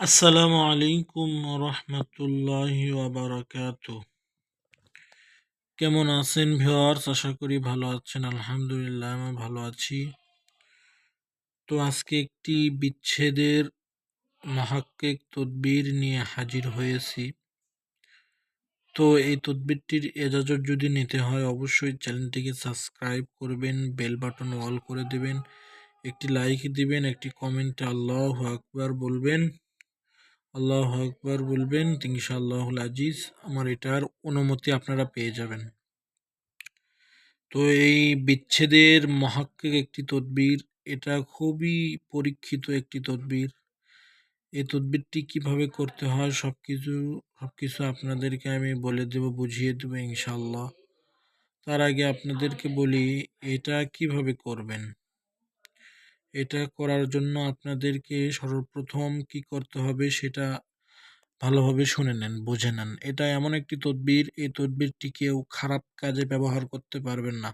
আসসালামু আলাইকুম রহমতুল্লাহি ওয়াবারাকাতু। কেমন আছেন ভিউয়ার্স? আশা করি ভালো আছেন। আলহামদুলিল্লাহ আমি ভালো আছি। তো আজকে একটি বিচ্ছেদের মহাক্কিক তদবির নিয়ে হাজির হয়েছি। তো এই তদবিরটির এজাজত যদি নিতে হয় অবশ্যই চ্যানেলটিকে সাবস্ক্রাইব করবেন, বেল বাটন অল করে দেবেন, একটি লাইক দিবেন, একটি কমেন্টে আল্লাহু আকবার বলবেন। আল্লাহু আকবার বলবেন, ইনশাআল্লাহুল আজিজ। আমার এটার অনুমতি আপনারা পেয়ে যাবেন। তো এই বিচ্ছেদের মহাক্কিক একটি তদবির, এটা খুবই পরীক্ষিত একটি তদবির। এই তদবিরটি কিভাবে করতে হয় সবকিছু আপনাদেরকে আমি বলে দেব, বুঝিয়ে দেব ইনশাআল্লাহ। তার আগে আপনাদেরকে বলি এটা কিভাবে করবেন। এটা করার জন্য আপনাদেরকে সর্বপ্রথম কি করতে হবে সেটা ভালোভাবে শুনে নেন, বুঝে নেন। এটা এমন একটি তদবির, এই তদবিরটি কেউ খারাপ কাজে ব্যবহার করতে পারবেন না।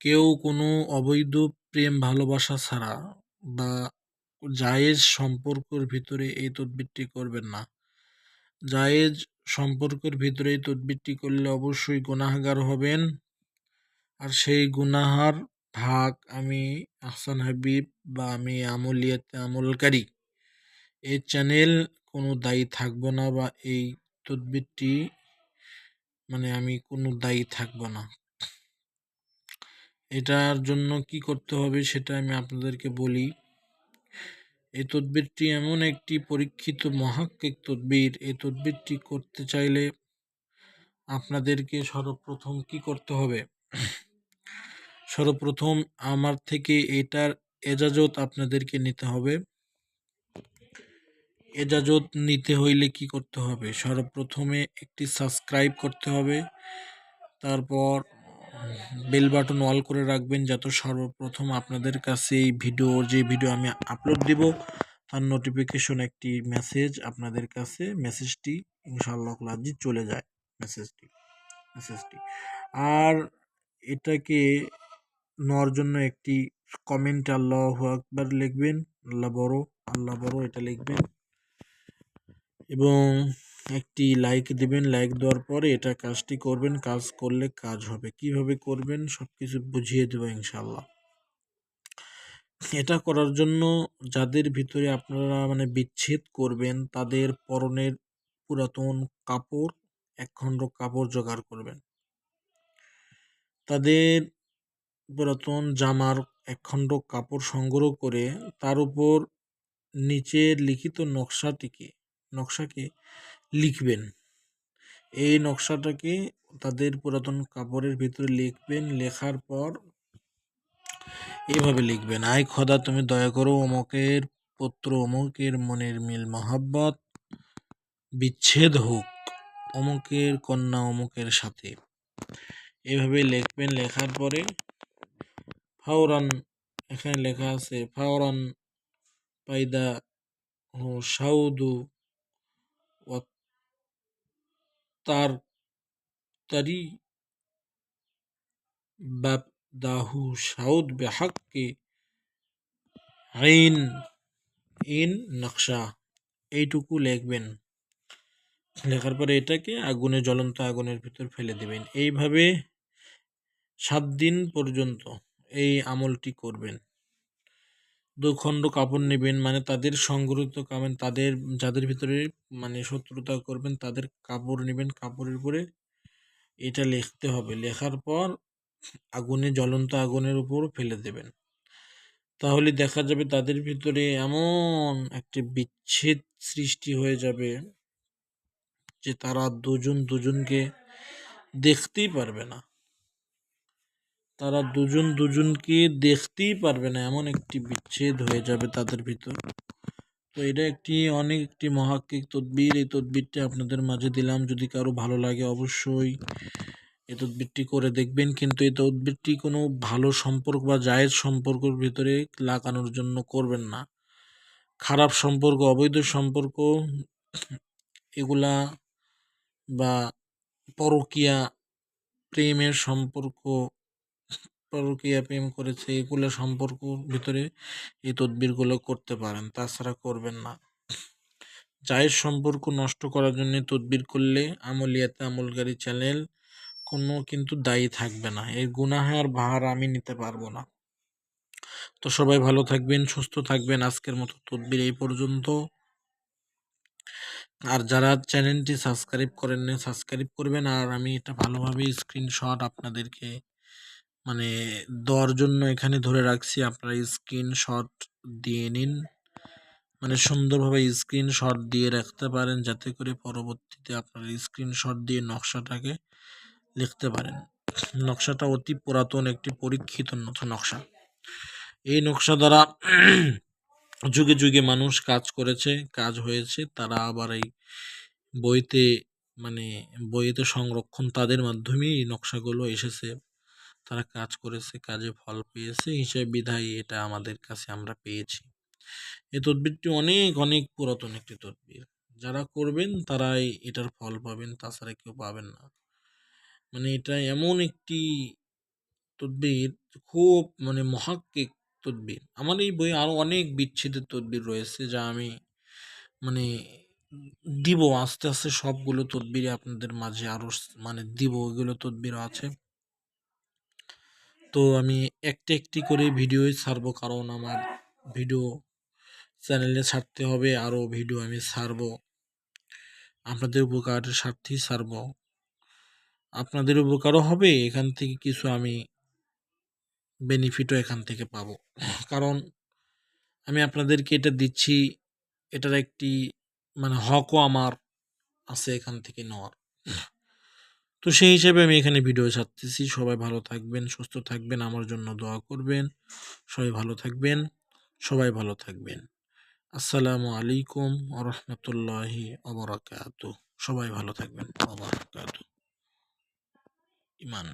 কেউ কোনো অবৈধ প্রেম ভালোবাসা ছাড়া বা জায়েজ সম্পর্কের ভিতরে এই তদবিরটি করবেন না। জায়েজ সম্পর্কের ভিতরে এই তদবিরটি করলে অবশ্যই গুনাহগার হবেন। আর সেই গুনাহার ভাগ আমি আহসান হাবিব বা আমি আমলিয়াতে আমলকারী এই চ্যানেল কোনো দায়ী থাকবো না, বা এই তদবিরটি আমি কোনো দায়ী থাকবো না। এটার জন্য কি করতে হবে সেটা আমি আপনাদেরকে বলি। এই তদবিরটি এমন একটি পরীক্ষিত মহাক্কিক তদবির। এই তদবিরটি করতে চাইলে আপনাদেরকে সর্বপ্রথম কি করতে হবে? সর্বপ্রথম আমার থেকে এটার এজাজত আপনাদেরকে নিতে হবে। এজাজত নিতে হইলে কি করতে হবে? সর্বপ্রথমে একটি সাবস্ক্রাইব করতে হবে, তারপর বেল বাটন অল করে রাখবেন, যাতে সর্বপ্রথম আপনাদের কাছে এই ভিডিও আমি আপলোড দিব তার নোটিফিকেশন একটি মেসেজ আপনাদের কাছে, মেসেজটি ইনশাআল্লাহ আজিজ চলে যায়। মেসেজটি আর এটাকে নেওয়ার জন্য একটি কমেন্ট আল্লাহু আকবার লিখবেন, আল্লাহ বড় এটা লিখবেন, এবং একটি লাইক দিবেন। লাইক দেওয়ার পরে এটা কাজটি করবেন। কাজ করলে কাজ হবে। কিভাবে করবেন সবকিছু বুঝিয়ে দেবো ইনশাআল্লাহ। এটা করার জন্য যাদের ভিতরে আপনারা বিচ্ছেদ করবেন তাদের পরনের পুরাতন কাপড়, একখণ্ড কাপড় জোগাড় করবেন। তাদের পুরাতন জামার একখণ্ড কাপড় সংগ্রহ করে তার উপর নিচের লিখিত নকশাকে লিখবেন। এই নকশাটাকে তাদের পুরাতন কাপড়ের ভিতরে লিখবেন। লেখার পর এভাবে লিখবেন: আয় খোদা, তুমি দয়া করো, অমুকের পুত্র অমুকের মনের মিল মহাব্বত বিচ্ছেদ হোক অমুকের কন্যা অমুকের সাথে। এভাবে লিখবেন। লেখার পরে ফাওরান, এখানে লেখা আছে ফাওরান পায়দা হো সাউদু ও তার তারি বাবদাহু সাউদ বেহাক্কে আইন ইন নকশা। এইটুকু লিখবেন। লেখার পরে এটাকে জ্বলন্ত আগুনের ভিতর ফেলে দেবেন। এইভাবে 7 দিন পর্যন্ত এই আমলটি করবেন। 2 খণ্ড কাপড় নেবেন, তাদের সংগৃহীত কাপড়, তাদের যাদের ভিতরে শত্রুতা করবেন তাদের কাপড় নেবেন। কাপড়ের উপরে এটা লিখতে হবে। লেখার পর জ্বলন্ত আগুনের উপর ফেলে দেবেন। তাহলে দেখা যাবে তাদের ভিতরে এমন একটি বিচ্ছেদ সৃষ্টি হয়ে যাবে যে তারা দুজনকে দেখতেই পারবে না। এমন একটি বিচ্ছেদ হয়ে যাবে তাদের ভিতর। তো এটা অনেক একটি মহাক্কিক তদবির। এই তদবিরটি আপনাদের মাঝে দিলাম। যদি কারো ভালো লাগে অবশ্যই এই তদবিরটি করে দেখবেন। কিন্তু এই তদবিরটি কোনো ভালো সম্পর্ক বা জায়েজ সম্পর্কের ভিতরে লাগানোর জন্য করবেন না। খারাপ সম্পর্ক, অবৈধ সম্পর্ক এগুলা, বা পরকীয়া প্রেমের সম্পর্ক, পরকীয়া প্রেম করেছে, এগুলো সম্পর্ক ভিতরে এই তদবিরগুলো করতে পারেন, তাছাড়া করবেন না। জায়েজ সম্পর্ক নষ্ট করার জন্য তদবির করলে আমলিয়াতে আমলকারী চ্যানেল কোনো কিন্তু দায়ী থাকবে না, এই গুনাহের ভার আমি নিতে পারবো না। তো সবাই ভালো থাকবেন, সুস্থ থাকবেন। আজকের মতো তদবির এই পর্যন্ত। আর যারা চ্যানেলটি সাবস্ক্রাইব করেননি সাবস্ক্রাইব করবেন। আর আমি এটা ভালোভাবে স্ক্রিনশট আপনাদেরকে মানে দেওয়ার জন্য এখানে ধরে রাখছি, আপনারা স্ক্রিনশট দিয়ে নিন, মানে সুন্দরভাবে স্ক্রিনশট দিয়ে রাখতে পারেন, যাতে করে পরবর্তীতে আপনারা স্ক্রিনশট দিয়ে নকশাটাকে লিখতে পারেন। নকশাটা অতি পুরাতন একটি পরীক্ষিত নকশা। এই নকশা দ্বারা যুগে যুগে মানুষ কাজ করেছে, কাজ হয়েছে, তারা আবার এই বইতে মানে বইতে সংরক্ষণ তাদের মাধ্যমেই এই নকশাগুলো এসেছে, তারা কাজ করেছে, কাজে ফল পেয়েছে, হিসেবে বিধায় এটা আমাদের কাছে আমরা পেয়েছি। এই তদবিরটি অনেক অনেক পুরাতন একটি তদবির, যারা করবেন তারাই এটার ফল পাবেন, তাছাড়া কেউ পাবেন না। মানে এটা এমন একটি তদবির, খুব মানে মহাক্কিক তদবির। আমার এই বইয়ে আরো অনেক বিচ্ছেদের তদবির রয়েছে, যা আমি মানে দিব আস্তে আস্তে, সবগুলো তদবির আপনাদের মাঝে আরো মানে দিব, ওইগুলো তদবির আছে। তো আমি একটি একটি করে ভিডিও ছাড়বো, কারণ আমার ভিডিও চ্যানেলে ছাড়তে হবে, আরো ভিডিও আমি ছাড়বো, আপনাদের উপকারের স্বার্থেই ছাড়বো। আপনাদের উপকারও হবে, এখান থেকে কিছু আমি বেনিফিটও এখান থেকে পাবো, কারণ আমি আপনাদেরকে এটা দিচ্ছি, এটার একটি মানে হকও আমার আছে এখান থেকে নেওয়ার। তো সেই হিসেবে আমি এখানে ভিডিও ছাড়তেছি। সবাই ভালো থাকবেন, সুস্থ থাকবেন, আমার জন্য দোয়া করবেন। সবাই ভালো থাকবেন, সবাই ভালো থাকবেন। আসসালামু আলাইকুম ওয়া রাহমাতুল্লাহি ওয়া বারাকাতুহু। সবাই ভালো থাকবেন। ওয়া বারাকাতুহু। ইমান।